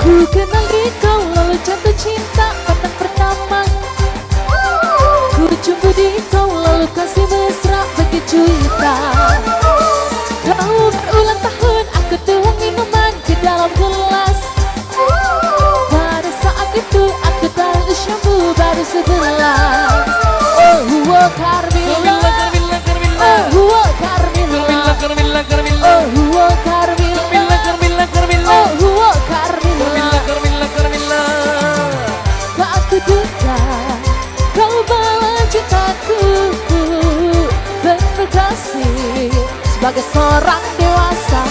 Ku kenal dikau lalu jatuh cinta pandang pertama. Ku jumpa dikau lalu kasih mesra begitu cinta. Kau berulang tahun aku tuang minuman ke dalam gelas. Pada saat itu aku tahu usiamu baru 11. Oh Carmilla, oh Carmilla, Carmilla, Carmilla, oh Carmilla, Carmilla, Carmilla, oh Carmilla, Carmilla, Carmilla. tak aku duga kau bawa cintaku dan berkasih sebagai seorang dewasa.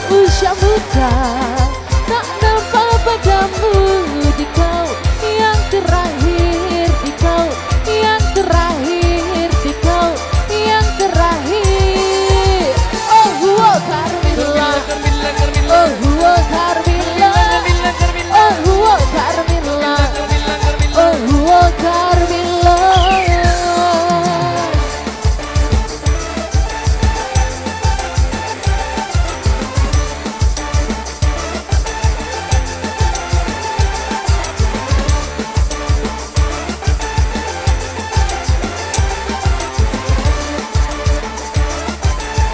Usia muda tak nampak padamu di kau yang terakhir, di kau yang terakhir, di kau yang terakhir. Oh Carmilla, Carmilla, Carmilla, oh Carmilla, Carmilla, Carmilla, oh Carmilla, Carmilla, Carmilla. oh Carmilla.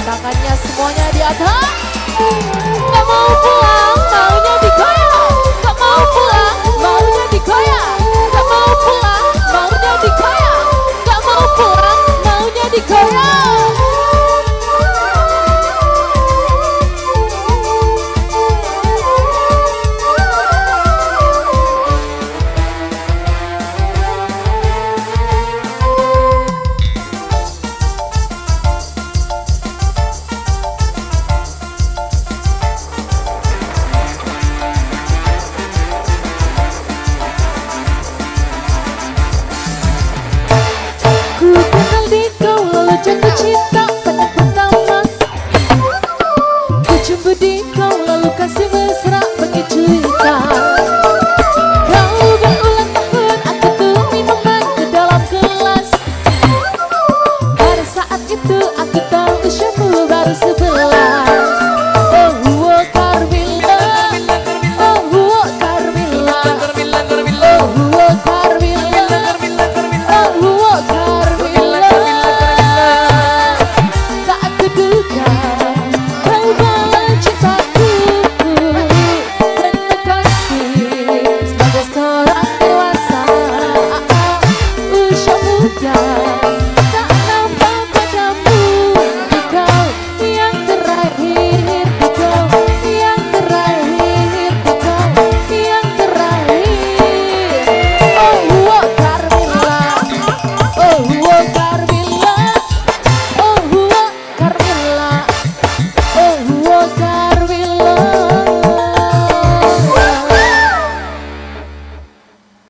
Tangannya semuanya di atas. Gak mau pulang, maunya digoyang. Gak mau pulang, maunya digoyang. Gak mau pulang, maunya digoyang. Gak mau pulang, maunya digoyang. Ku kenal dikau lalu jatuh cinta pandang pertama. Ku jumpa dikau lalu kasih